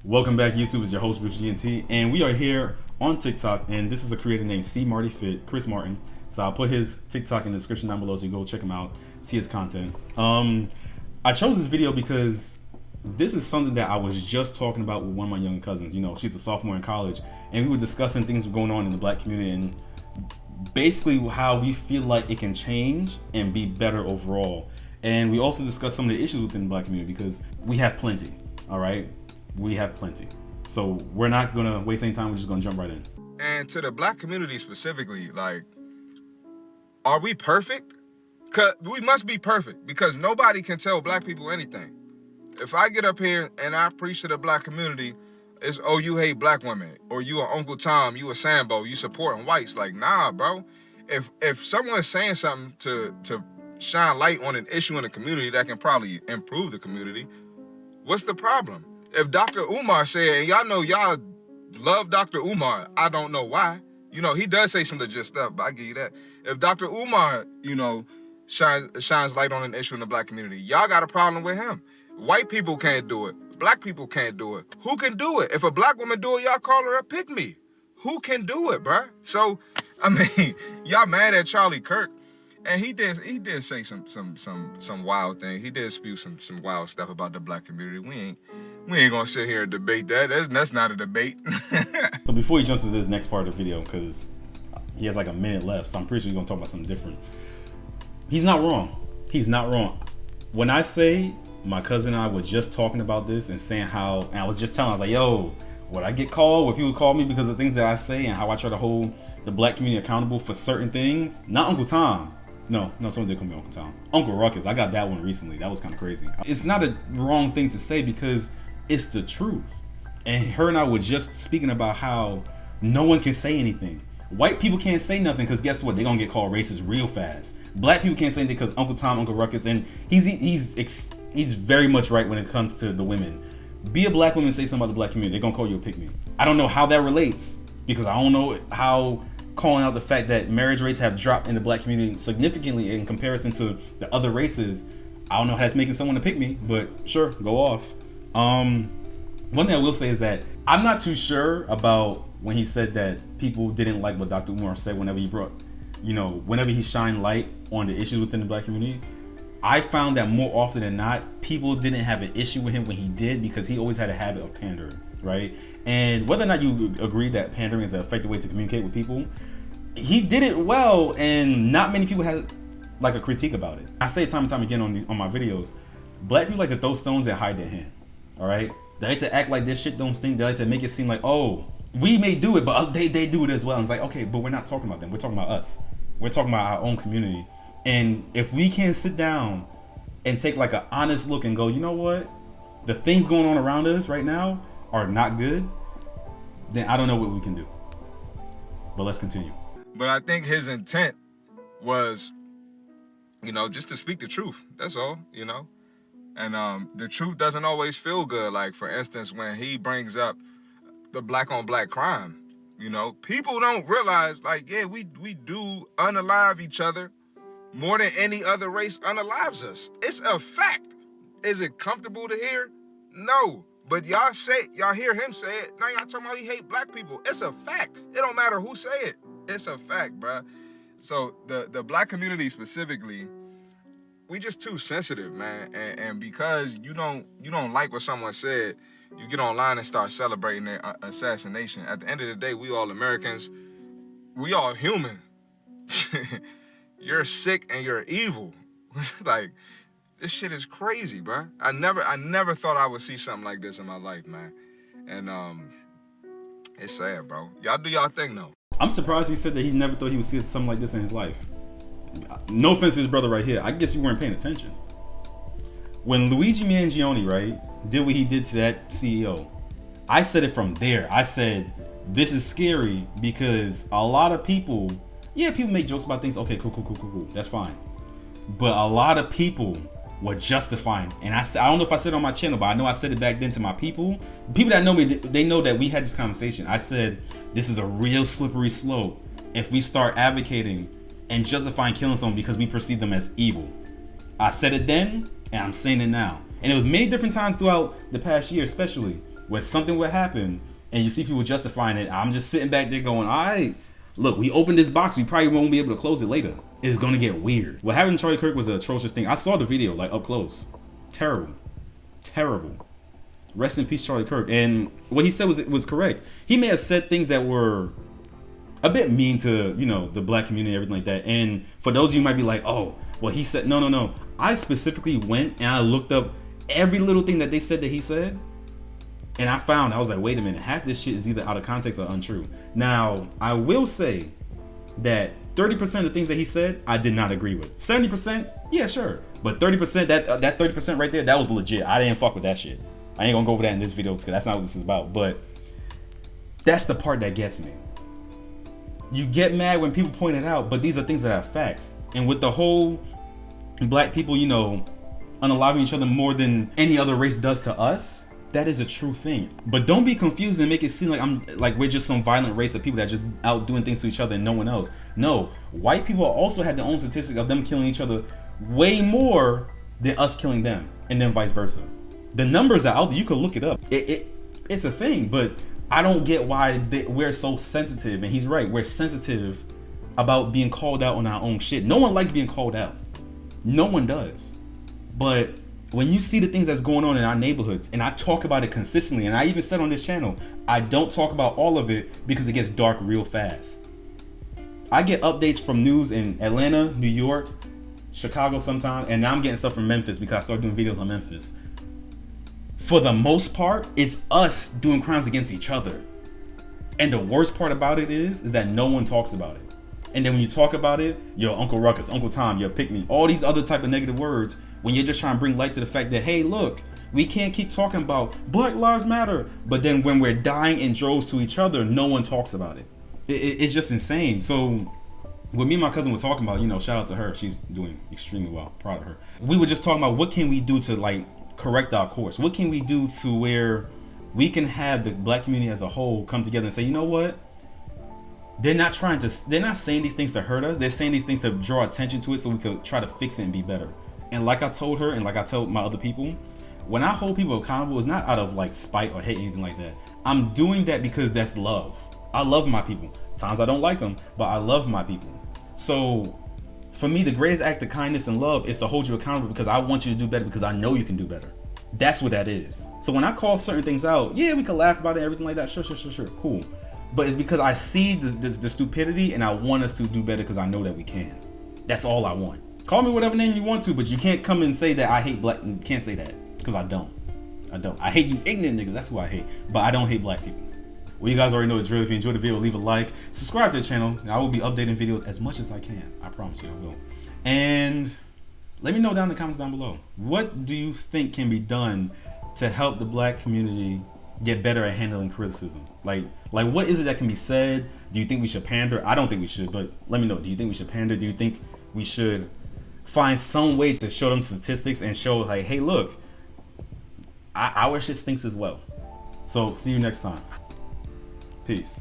Welcome back, YouTube. It's your host, Bruce GNT, and we are here on TikTok. And this is a creator named C Marty Fit, Chris Martin. So I'll put his TikTok in the description down below, so you go check him out, see his content. I chose this video because this is something that I was just talking about with one of my young cousins. You know, she's a sophomore in college, and we were discussing things going on in the Black community and basically how we feel like it can change and be better overall. And we also discussed some of the issues within the Black community because we have plenty. All right, we have plenty. So we're not gonna waste any time. We're just gonna jump right in. And to the Black community specifically, like, are we perfect? 'Cause we must be perfect because nobody can tell Black people anything. If I get up here and I preach to the Black community, it's, oh, you hate Black women, or you a Uncle Tom, you a Sambo, you supporting whites. Like, nah, bro. If someone's saying something to shine light on an issue in the community that can probably improve the community, what's the problem? If Dr. Umar said, and y'all know y'all love Dr. Umar, I don't know why. You know, he does say some legit stuff, but I give you that. If Dr. Umar, you know, shines light on an issue in the Black community, y'all got a problem with him. White people can't do it. Black people can't do it. Who can do it? If a Black woman do it, y'all call her a pygmy. Who can do it, bruh? So, I mean, y'all mad at Charlie Kirk, and he did say some wild things. He did spew some wild stuff about the Black community. We ain't gonna sit here and debate that. That's not a debate. So before he jumps into this next part of the video, because he has like a minute left, so I'm pretty sure he's gonna talk about something different. He's not wrong. He's not wrong. When I say my cousin and I were just talking about this and saying how, and I was just telling, I was like, yo, would I get called? Would people call me because of things that I say and how I try to hold the Black community accountable for certain things? Not Uncle Tom. No, someone did call me Uncle Tom. Uncle Ruckus, I got that one recently. That was kind of crazy. It's not a wrong thing to say because it's the truth. And her and I were just speaking about how no one can say anything. White people can't say nothing because guess what? They're gonna get called racist real fast. Black people can't say anything because Uncle Tom, Uncle Ruckus, and he's very much right when it comes to the women. Be a Black woman, say something about the Black community, they're gonna call you a pygmy. I don't know how that relates because I don't know how calling out the fact that marriage rates have dropped in the Black community significantly in comparison to the other races. I don't know how that's making someone a pygmy, but sure, go off. One thing I will say is that I'm not too sure about when he said that people didn't like what Dr. Umar said whenever he shined light on the issues within the Black community. I found that more often than not, people didn't have an issue with him when he did because he always had a habit of pandering, right? And whether or not you agree that pandering is an effective way to communicate with people, he did it well, and not many people had like a critique about it. I say it time and time again on my videos, Black people like to throw stones that hide their hand, all right? They like to act like this shit don't stink. They like to make it seem like, oh, we may do it, but they do it as well. And it's like, okay, but we're not talking about them. We're talking about us. We're talking about our own community. And if we can't sit down and take like an honest look and go, you know what? The things going on around us right now are not good, then I don't know what we can do. But let's continue. But I think his intent was, you know, just to speak the truth. That's all, you know. And the truth doesn't always feel good. Like, for instance, when he brings up the Black on Black crime, you know, people don't realize, like, yeah, we do unalive each other more than any other race unalives us. It's a fact. Is it comfortable to hear? No. But y'all hear him say it. Now y'all talking about he hate Black people. It's a fact. It don't matter who say it. It's a fact, bruh. So the Black community specifically, we just too sensitive, man. And because you don't like what someone said, you get online and start celebrating their assassination. At the end of the day, we all Americans. We all human. You're sick and you're evil. Like, this shit is crazy, bro. I never thought I would see something like this in my life, man. And it's sad, bro. Y'all do y'all thing, though. I'm surprised he said that he never thought he would see something like this in his life. No offense to his brother right here. I guess you weren't paying attention. When Luigi Mangione, right, did what he did to that CEO, I said it from there. I said, this is scary because a lot of people, people make jokes about things. Okay, cool. That's fine. But a lot of people were justifying. And I don't know if I said it on my channel, but I know I said it back then to my people. People that know me, they know that we had this conversation. I said, this is a real slippery slope if we start advocating and justifying killing someone because we perceive them as evil. I said it then, and I'm saying it now. And it was many different times throughout the past year, especially. when something would happen and you see people justifying it, I'm just sitting back there going, all right, look, we opened this box, we probably won't be able to close it later. It's gonna get weird. What happened to Charlie Kirk was an atrocious thing. I saw the video like up close. Terrible. Terrible. Rest in peace, Charlie Kirk. And what he said was correct. He may have said things that were a bit mean to, you know, the black community and everything like that. And for those of you who might be like, oh, well, he said, no. I specifically went and I looked up every little thing that they said that he said. And I was like, wait a minute, half this shit is either out of context or untrue. Now, I will say that 30% of the things that he said, I did not agree with. 70%, yeah, sure. But 30%, that 30% right there, that was legit. I didn't fuck with that shit. I ain't gonna go over that in this video because that's not what this is about. But that's the part that gets me. You get mad when people point it out, but these are things that are facts. And with the whole black people, you know, unaliving each other more than any other race does to us, that is a true thing. But don't be confused and make it seem like we're just some violent race of people that just out doing things to each other and no one else. No, white people also had their own statistic of them killing each other way more than us killing them, and then vice versa. The numbers are out there. You can look it up. It's a thing, but I don't get why we're so sensitive. And he's right. We're sensitive about being called out on our own shit. No one likes being called out. No one does. But when you see the things that's going on in our neighborhoods, and I talk about it consistently, and I even said on this channel, I don't talk about all of it because it gets dark real fast. I get updates from news in Atlanta, New York, Chicago sometimes, and now I'm getting stuff from Memphis because I started doing videos on Memphis. For the most part, it's us doing crimes against each other. And the worst part about it is that no one talks about it. And then when you talk about it, you're Uncle Ruckus, Uncle Tom, you're Pick Me, all these other type of negative words, when you're just trying to bring light to the fact that, hey, look, we can't keep talking about Black Lives Matter. But then when we're dying in droves to each other, no one talks about it. It's just insane. So what me and my cousin were talking about, you know, shout out to her. She's doing extremely well. Proud of her. We were just talking about what can we do to like correct our course? What can we do to where we can have the black community as a whole come together and say, you know what? They're not saying these things to hurt us. They're saying these things to draw attention to it so we could try to fix it and be better. And like I told her and like I told my other people, when I hold people accountable, it's not out of like spite or hate, anything like that. I'm doing that because that's love. I love my people. Times I don't like them, but I love my people. So for me, the greatest act of kindness and love is to hold you accountable because I want you to do better because I know you can do better. That's what that is. So when I call certain things out, yeah, we can laugh about it, everything like that. Sure, cool. But it's because I see the stupidity and I want us to do better because I know that we can. That's all I want. Call me whatever name you want to, but you can't come and say that I hate black. You can't say that because I don't. I hate you ignorant niggas. That's who I hate. But I don't hate black people. Well, you guys already know the drill. If you enjoyed the video, leave a like. Subscribe to the channel. I will be updating videos as much as I can. I promise you I will. And let me know down in the comments down below. What do you think can be done to help the black community get better at handling criticism? Like what is it that can be said? Do you think we should pander? I don't think we should, but let me know. Do you think we should pander? Do you think we should find some way to show them statistics and show like, hey, look, our shit stinks as well. So see you next time. Peace.